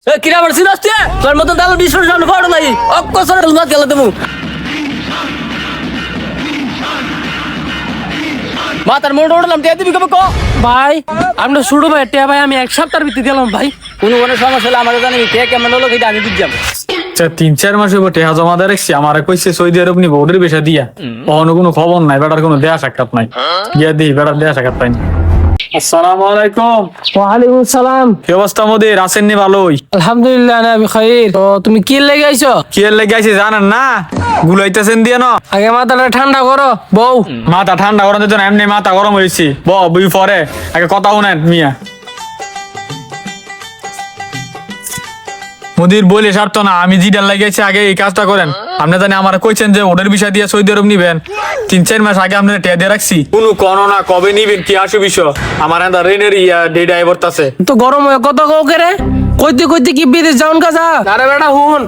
কিরা বলছিস আসছে তোর মতন তাহলে বিশ্বাস না পড়ো নাই অকসর মাত গেল তুমি মাতার মোড় উঠলাম তে দিবি কবে কো ভাই আমরা শুরু ভাই টিয়া ভাই আমি এক সপ্তাহের ভিতরে দিলাম ভাই। কোনো সমস্যা হলে আমার জানি কে কেমন হলো এটা আমি বুঝলাম। 3-4 মাস হইব টেহা জমা দিয়ে রাখছি। আমার কইছে সৌদি আরব নিব ওদের বেশা দিয়া অন্য কোনো খবর নাই, বেটার কোনো দেয়া সাক্ষাৎ নাই। গিয়া দিই বেটার দেয়া সাক্ষাৎ পাইনি। আসসালামু আলাইকুম। ওয়ালাইকুম সালাম। কি অবস্থা মোদের? আছেন নি ভালোই? আলহামদুলিল্লাহ না আমি খাইর। তো তুমি কি লেগে আইছো? কি এর লেগে আইছি জানেন না? গুলাইতেছেন দিয়ে না। আগে মাথাটা ঠান্ডা করো বউ। মাথা ঠান্ডা করার জন্য এমনি মাথা গরম হয়েছি। বই পরে আগে কথা শুনেন মিয়া। মুদির বলে সারত না, আমি জিডার লাগিয়েছি আগে এই কাজটা করেন। আপনি জানি আমার কইছেন যে ওদের বিষয় দিয়ে সৌদি আরব নিবেন, 3-4 মাস আগে আপনার টেয়া দিয়ে রাখছি। কোনো না কবে নিবেন কি আসু বিষয় আমার এন্দা রেনের ডেটা এবরতাছে। তো গরম হয়ে কত কাউকে রে কইতে কইতে কি বিদেশ যাওন কাজা। আরে বেটা হুন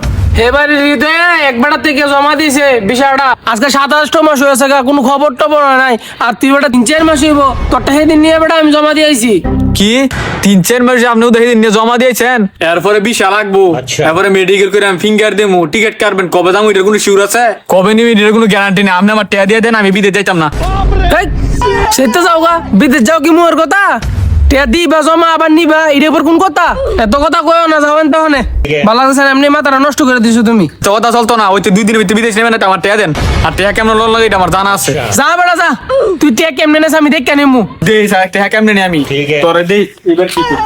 এবারে রিতে এক বেটা থেকে জমা দিয়েছে বিষয়টা আজকে 27 মাস হয়েছে গা, কোনো খবর টবর নাই। আর তুই বেটা 3-4 মাস হইব তোরটা সেদিন নিয়ে বেটা আমি জমা দিয়ে আইছি। কি 3-4 মাসে আপনি দেখে দিন জমা দিয়েছেন? এরপরে বিশা লাগবো, এরপরে মেডিকেল করে আমি ফিঙ্গার দেবো, টিকিট কাটবেন, কবে দাম এটার কোনো শিওর আছে? কবে নিবেন এটার কোনো গ্যারান্টি নেই। আপনি আমার টেয়া দিয়ে দেন, আমি বিদেশ যাইতাম না। সেটা যাও গা, বিদেশ যাও কি মোর কথা? টিয়া দিবা জমা আবার নিবা এর উপর কোন কথা? এত কথা কয়ও না যাবেন তাহলে ভালো লাগছে না, এমনি মাথাটা নষ্ট করে দিছো তুমি। তো কথা চলতো না, ওই তো 2 দিনের ভিতরে বিদেশ নেবেন না, আমার টেয়া দেন। আর টেয়া কেমন লোন লাগে এটা আমার জানা আছে। যা বেটা যা, তুই টিয়া কেমনে নেস আমি দেখ কেন নেমু। দেই স্যার টেয়া কেমনে নেই আমি তোরে দেই এবার কি করি?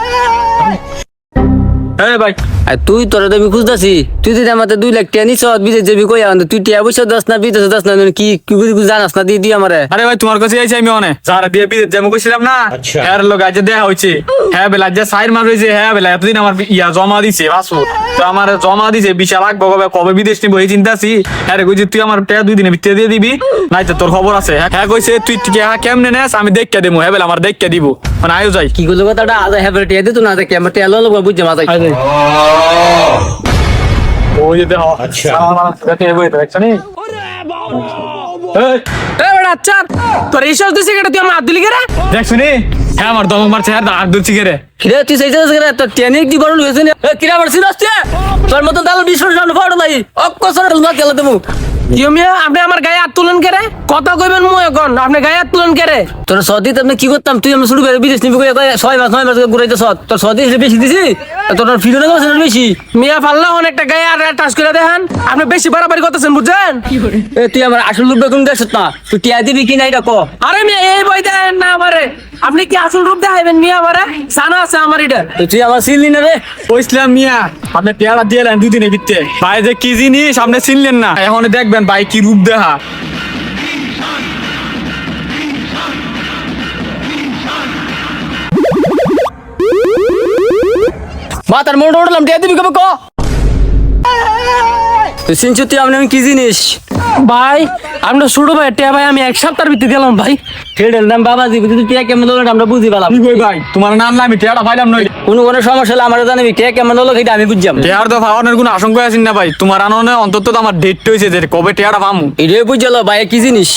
হ্যাঁ ভাই আর তুই তোরা তো খুঁজতেছি, তুই যদি আমার 2 লাখ টাকা নিছ বিদেশ যাবি কই? তুই টিয়া বসে 10 না বিদেশে 10 না কি জানাস না দিয়ে আমারে। আরে ভাই তোমার কাছে আইছি আমি অনে যারা দিয়ে বিদেশ যাবো কইছিলাম না, হ্যাঁ লোক আজ দেখা হইছে। হ্যাঁ বেলা যে 4 মাস হইছে, হ্যাঁ বেলা এতদিন আমার জমা দিছে পাসপোর্ট, তো আমার জমা দিছে বিশাল লাগবে কবে বিদেশ নিবো এই চিন্তা আছি। হ্যাঁ কইছি তুই আমার টাকা 2 দিনের ভিতরে দিয়ে দিবি, নাই তো তোর খবর আছে। হ্যাঁ কইছে তুই কেমনে নেস আমি দেখকে দেবো। হ্যাঁ বেলা আমার দেখকে দিব মানে আয়ো যাই কি করলো কথাটা আজ হ্যাঁ টিয়া দিত না দেখে আমার টিয়া লো বুঝছে মাথায়। ওই যে দেখো আচ্ছা আচ্ছা তোর এইসব দিছে কেটে তুই আমার হাত দিলি কেরে? দেখ শুনি। হ্যাঁ আমার দমক মারছে, হ্যাঁ আর দুলছি কে রে। কিরে তুই সেই জায়গা তোর টেনে কি বড় হয়েছে না? কিরা বলছিস আসছে তোর মতন তাহলে বিশ্বাস না পড়ো নাই অকসর মাত গেল তুমি। ইয়মিয়া আপনি আমার গায়ে হাত তুলেন কেরে? কথা কইবেন মু এখন আপনি গায়ে হাত তুলেন কেরে? তোর সদি আপনি কি করতাম? তুই আমি শুরু করে বিদেশ নিবি 6 মাস 9 মাস ঘুরাইতে সদ তোর সদি বেশি দিছি, তোর ফিরো না বেশি। মিয়া ফাল্লা অনেকটা গায়ে আর টাচ করে দেখেন, আপনি বেশি বাড়াবাড়ি করতেছেন বুঝছেন? তুই আমার আসল রূপ বেগুন দেখ না, তুই টিয়া দিবি কি নাই কো? আরে মিয়া এই বই দেন না আমারে, আপনি কি আসল রূপ দেখাইবেন মিয়া আমারে? জানা আছে আমার এটা। তুই আমার চিনলি না রে? কইছিলাম মিয়া আপনি পেয়ারা দিয়ে এলেন 2 দিনের ভিতরে, ভাই যে কি জিনিস আপনি চিনলেন না। এখন দেখবেন ভাই কি রূপ দেখা। মাতার মোড় উঠলাম টিয়া দিবি কবে কো? তুই চিনছ তুই আমি কি জিনিস? ভাই আমরা শুরু ভাই টিয়া ভাই আমি এক সপ্তাহের ভিতরে দিলাম ভাই। ঠেডেল নাম বাবা দিবি তুই টিয়া কেমন হলো আমরা বুঝি পেলাম। কি কই ভাই তোমার নাম না আমি টেয়ারা পাইলাম নই। কোনো সমস্যা হলে আমার জানাবি টিয়া কেমন হলো এটা আমি বুঝলাম। টেয়ার তো পাওয়ানোর কোনো আশঙ্কা আছেন না ভাই, তোমার আননে অন্তত আমার ডেট হয়েছে যে কবে টেয়ারা পামু। এটাই বুঝলো ভাই কি জিনিস।